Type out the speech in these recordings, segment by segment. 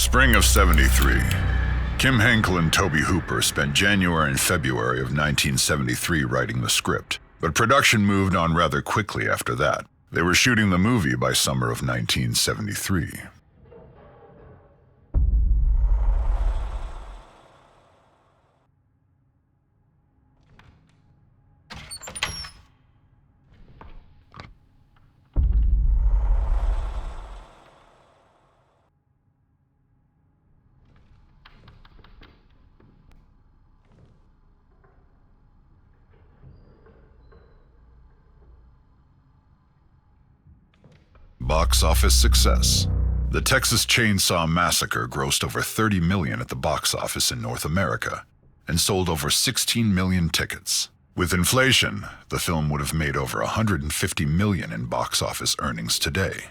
Spring of '73. Kim Henkel and Tobe Hooper spent January and February of 1973 writing the script, but production moved on rather quickly after that. They were shooting the movie by summer of 1973. Box office success. The Texas Chainsaw Massacre grossed over $30 million at the box office in North America and sold over 16 million tickets. With inflation, the film would have made over $150 million in box office earnings today.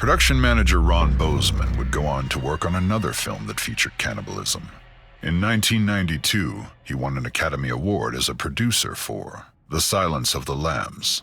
Production manager Ron Bozeman would go on to work on another film that featured cannibalism. In 1992, he won an Academy Award as a producer for The Silence of the Lambs.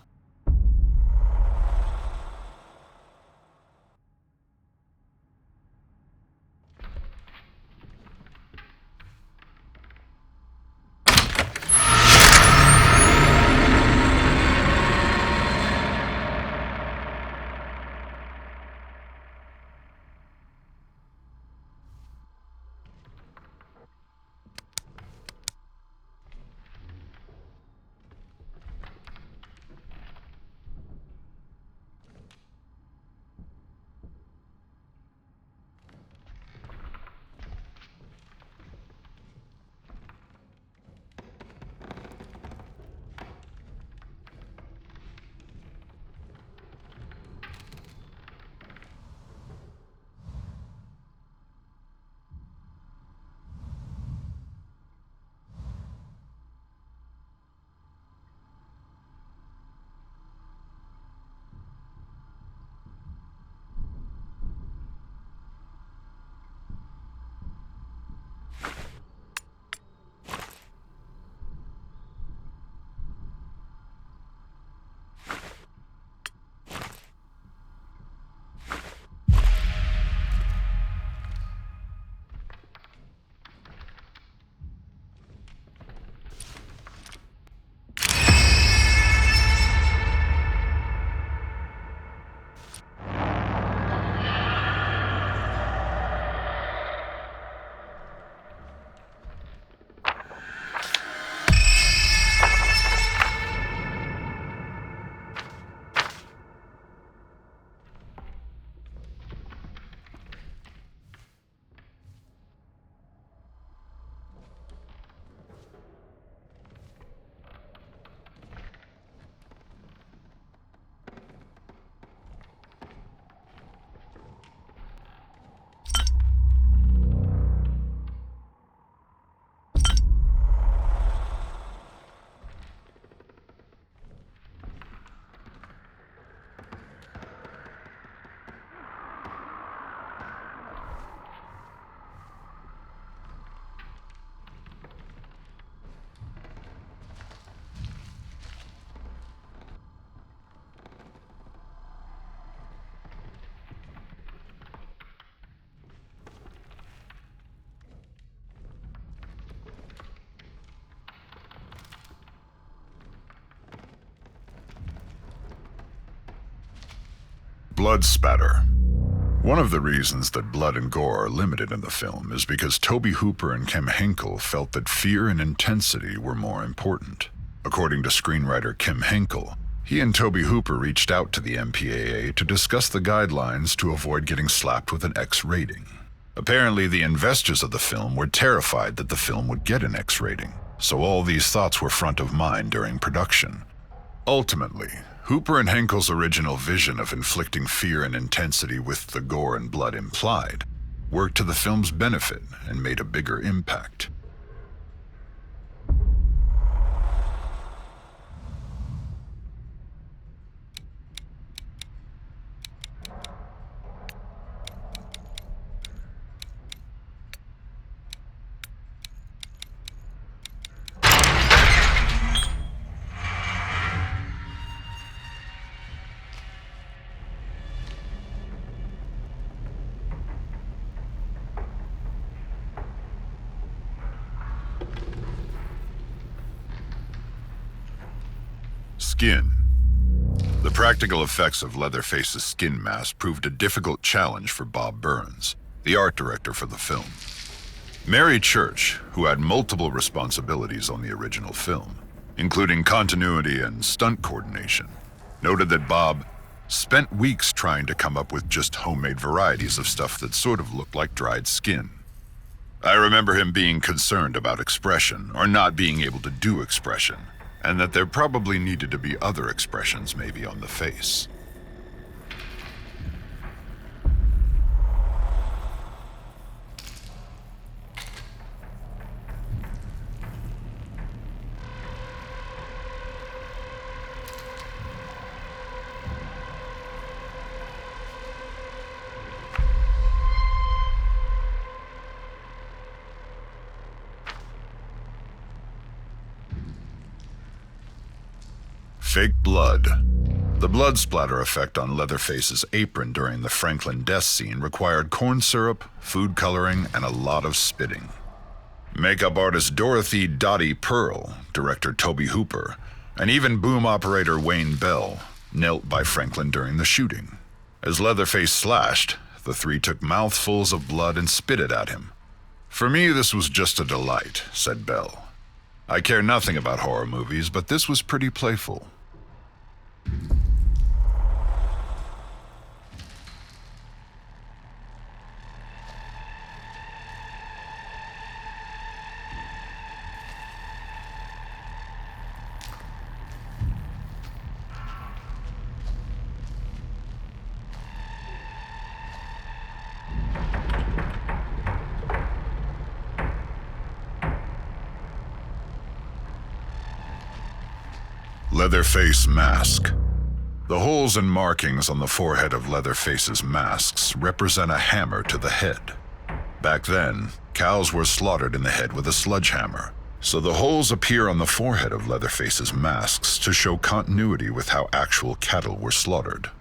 Blood spatter. One of the reasons that blood and gore are limited in the film is because Tobe Hooper and Kim Henkel felt that fear and intensity were more important. According to screenwriter Kim Henkel, he and Tobe Hooper reached out to the MPAA to discuss the guidelines to avoid getting slapped with an X rating. Apparently, the investors of the film were terrified that the film would get an X rating, so all these thoughts were front of mind during production. Ultimately, Hooper and Henkel's original vision of inflicting fear and intensity with the gore and blood implied worked to the film's benefit and made a bigger impact. Skin. The practical effects of Leatherface's skin mask proved a difficult challenge for Bob Burns, the art director for the film. Mary Church, who had multiple responsibilities on the original film, including continuity and stunt coordination, noted that Bob spent weeks trying to come up with just homemade varieties of stuff that sort of looked like dried skin. I remember him being concerned about expression, or not being able to do expression, and that there probably needed to be other expressions maybe on the face. Fake blood. The blood splatter effect on Leatherface's apron during the Franklin death scene required corn syrup, food coloring, and a lot of spitting. Makeup artist Dorothy Dottie Pearl, director Tobe Hooper, and even boom operator Wayne Bell knelt by Franklin during the shooting. As Leatherface slashed, the three took mouthfuls of blood and spit it at him. "For me, this was just a delight," said Bell. "I care nothing about horror movies, but this was pretty playful." Leatherface mask. The holes and markings on the forehead of Leatherface's masks represent a hammer to the head. Back then, cows were slaughtered in the head with a sledgehammer, so the holes appear on the forehead of Leatherface's masks to show continuity with how actual cattle were slaughtered.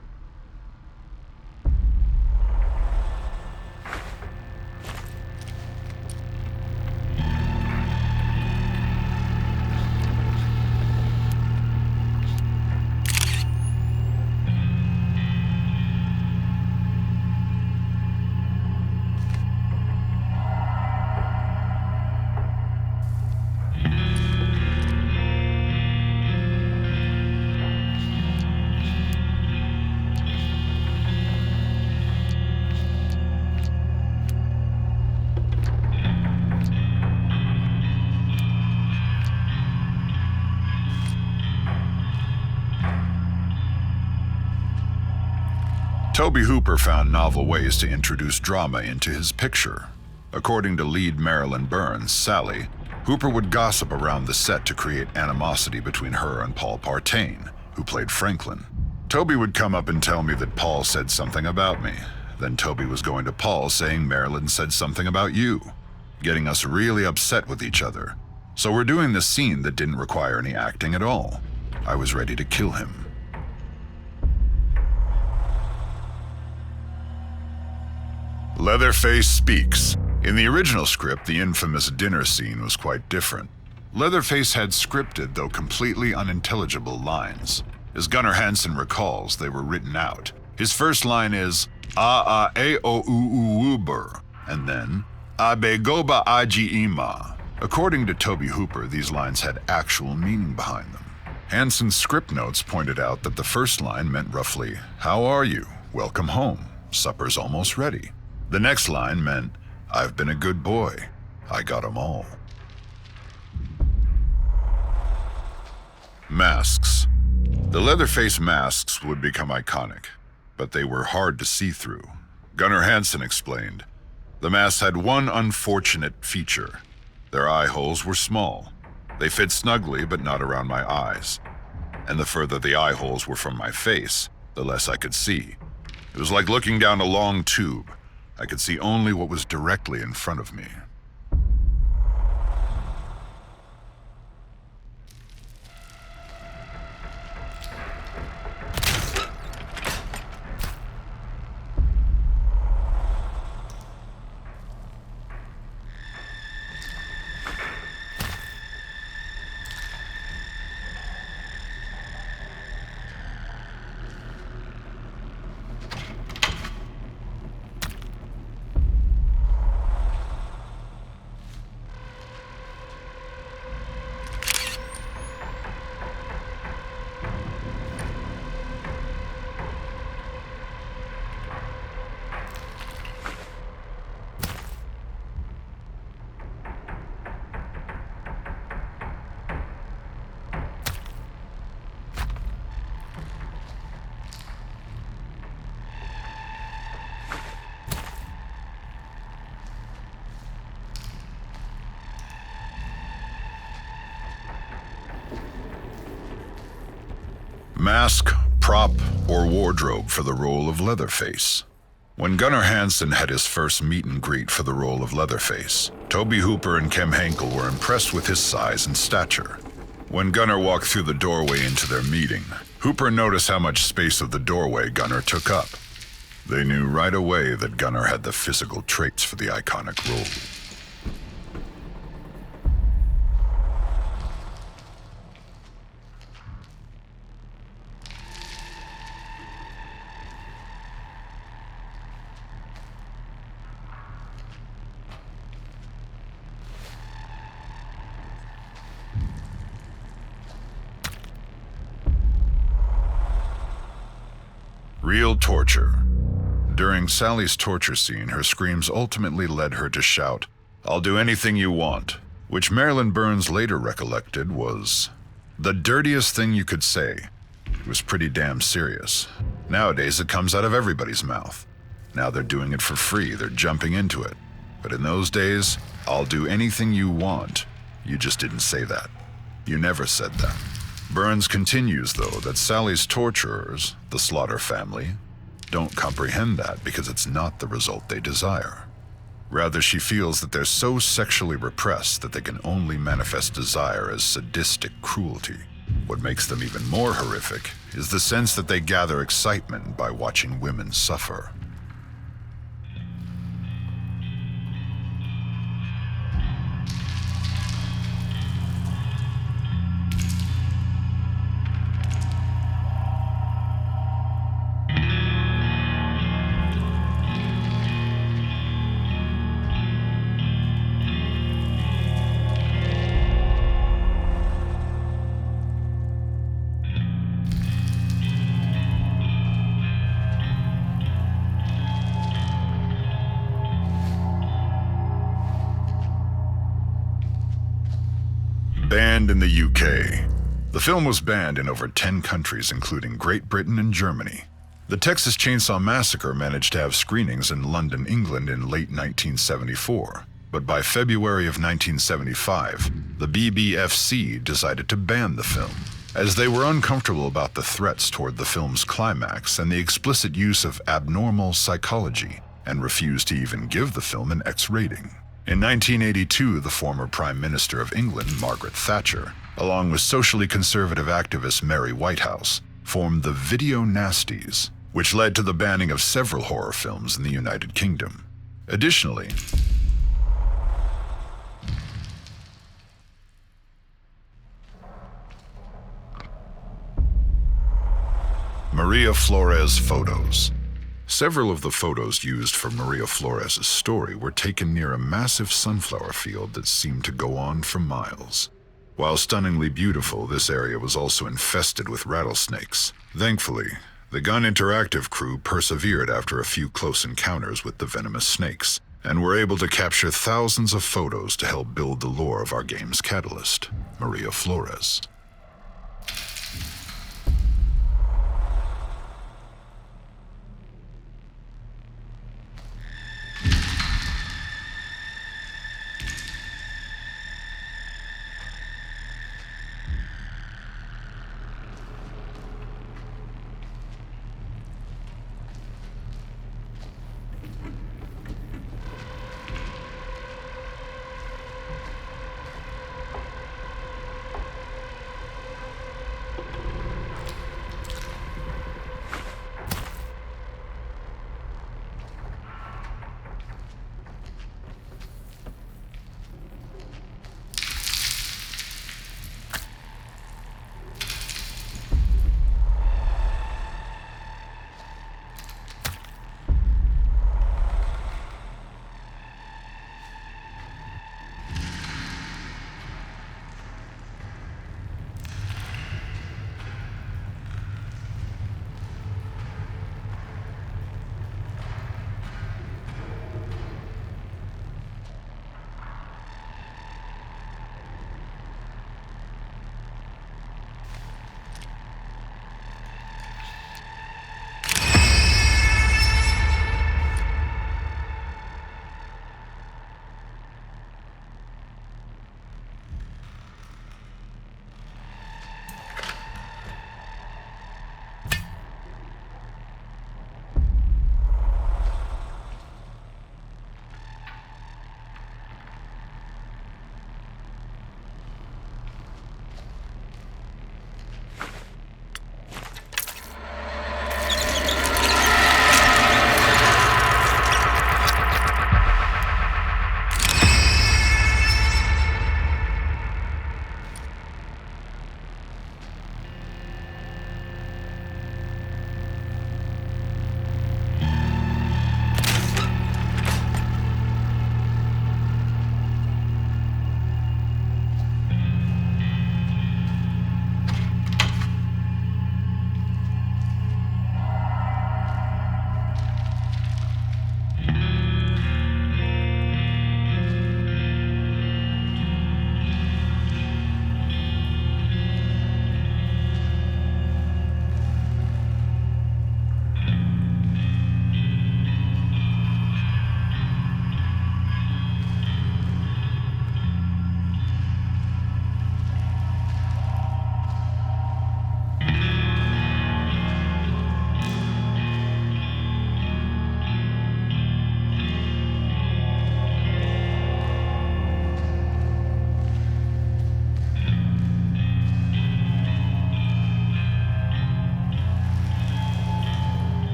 Tobe Hooper found novel ways to introduce drama into his picture. According to lead Marilyn Burns, Sally, Hooper would gossip around the set to create animosity between her and Paul Partain, who played Franklin. Tobe would come up and tell me that Paul said something about me. Then Tobe was going to Paul saying Marilyn said something about you, getting us really upset with each other. So we're doing this scene that didn't require any acting at all. I was ready to kill him. Leatherface speaks. In the original script, the infamous dinner scene was quite different. Leatherface had scripted, though completely unintelligible, lines. As Gunnar Hansen recalls, they were written out. His first line is, "A-A-A-O-U-U-U-Ber," and then, "Abe-Goba Aji-Ima." According to Tobe Hooper, these lines had actual meaning behind them. Hansen's script notes pointed out that the first line meant roughly, "How are you? Welcome home. Supper's almost ready." The next line meant, "I've been a good boy. I got 'em all." Masks. The Leatherface masks would become iconic, but they were hard to see through. Gunnar Hansen explained, "The masks had one unfortunate feature. Their eye holes were small. They fit snugly, but not around my eyes. And the further the eye holes were from my face, the less I could see. It was like looking down a long tube. I could see only what was directly in front of me." mask, prop, or wardrobe for the role of Leatherface. When Gunnar Hansen had his first meet and greet for the role of Leatherface, Tobe Hooper and Kim Henkel were impressed with his size and stature. When Gunnar walked through the doorway into their meeting, Hooper noticed how much space of the doorway Gunnar took up. They knew right away that Gunnar had the physical traits for the iconic role. Real torture. During Sally's torture scene, her screams ultimately led her to shout, "I'll do anything you want," which Marilyn Burns later recollected was the dirtiest thing you could say. It was pretty damn serious. Nowadays, it comes out of everybody's mouth. Now they're doing it for free, they're jumping into it. But in those days, "I'll do anything you want," you just didn't say that. You never said that. Burns continues, though, that Sally's torturers, the Slaughter family, don't comprehend that because it's not the result they desire. Rather, she feels that they're so sexually repressed that they can only manifest desire as sadistic cruelty. What makes them even more horrific is the sense that they gather excitement by watching women suffer. Banned in the UK. The film was banned in over 10 countries, including Great Britain and Germany. The Texas Chainsaw Massacre managed to have screenings in London, England in late 1974, but by February of 1975, the BBFC decided to ban the film, as they were uncomfortable about the threats toward the film's climax and the explicit use of abnormal psychology, and refused to even give the film an X rating. In 1982, the former Prime Minister of England, Margaret Thatcher, along with socially conservative activist Mary Whitehouse, formed the Video Nasties, which led to the banning of several horror films in the United Kingdom. Additionally, Maria Flores photos. Several of the photos used for Maria Flores' story were taken near a massive sunflower field that seemed to go on for miles. While stunningly beautiful, this area was also infested with rattlesnakes. Thankfully, the Gun Interactive crew persevered after a few close encounters with the venomous snakes, and were able to capture thousands of photos to help build the lore of our game's catalyst, Maria Flores.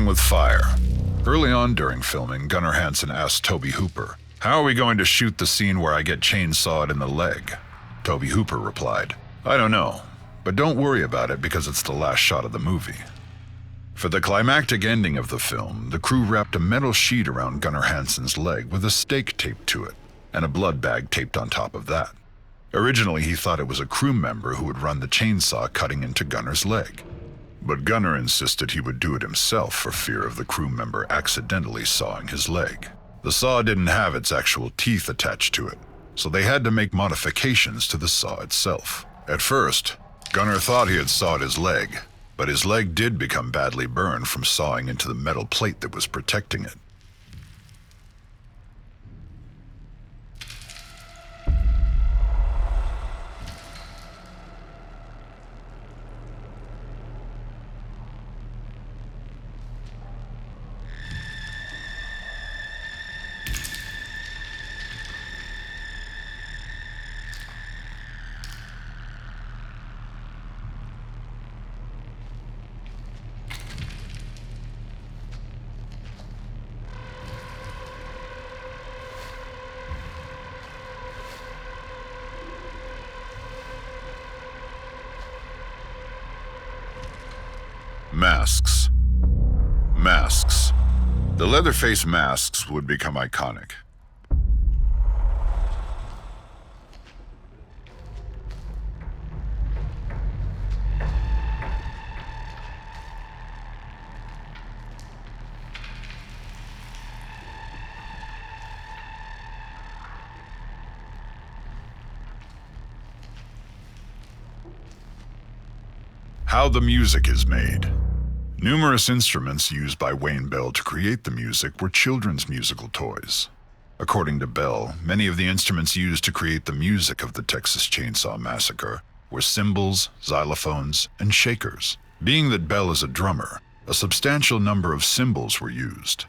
Playing with fire. Early on during filming, Gunnar Hansen asked Tobe Hooper, "How are we going to shoot the scene where I get chainsawed in the leg?" Tobe Hooper replied, "I don't know, but don't worry about it because it's the last shot of the movie." For the climactic ending of the film, the crew wrapped a metal sheet around Gunnar Hansen's leg with a stake taped to it, and a blood bag taped on top of that. Originally, he thought it was a crew member who would run the chainsaw cutting into Gunnar's leg. But Gunnar insisted he would do it himself for fear of the crew member accidentally sawing his leg. The saw didn't have its actual teeth attached to it, so they had to make modifications to the saw itself. At first, Gunnar thought he had sawed his leg, but his leg did become badly burned from sawing into the metal plate that was protecting it. Masks. Masks. The Leatherface masks would become iconic. How the music is made. Numerous instruments used by Wayne Bell to create the music were children's musical toys. According to Bell, many of the instruments used to create the music of the Texas Chainsaw Massacre were cymbals, xylophones, and shakers. Being that Bell is a drummer, a substantial number of cymbals were used.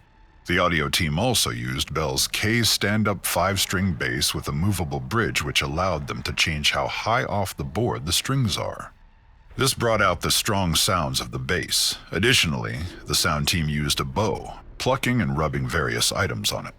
The audio team also used Bell's K stand-up 5-string bass with a movable bridge which allowed them to change how high off the board the strings are. This brought out the strong sounds of the bass. Additionally, the sound team used a bow, plucking and rubbing various items on it.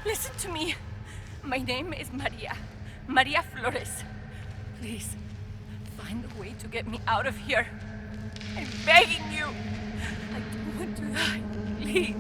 Listen to me. My name is Maria. Maria Flores. Please, find a way to get me out of here. I'm begging you. I don't want to die. Please.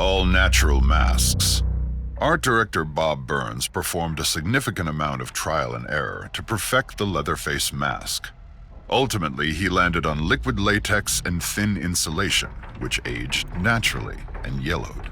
all natural masks. Art director Bob Burns performed a significant amount of trial and error to perfect the Leatherface mask. Ultimately, he landed on liquid latex and thin insulation, which aged naturally and yellowed.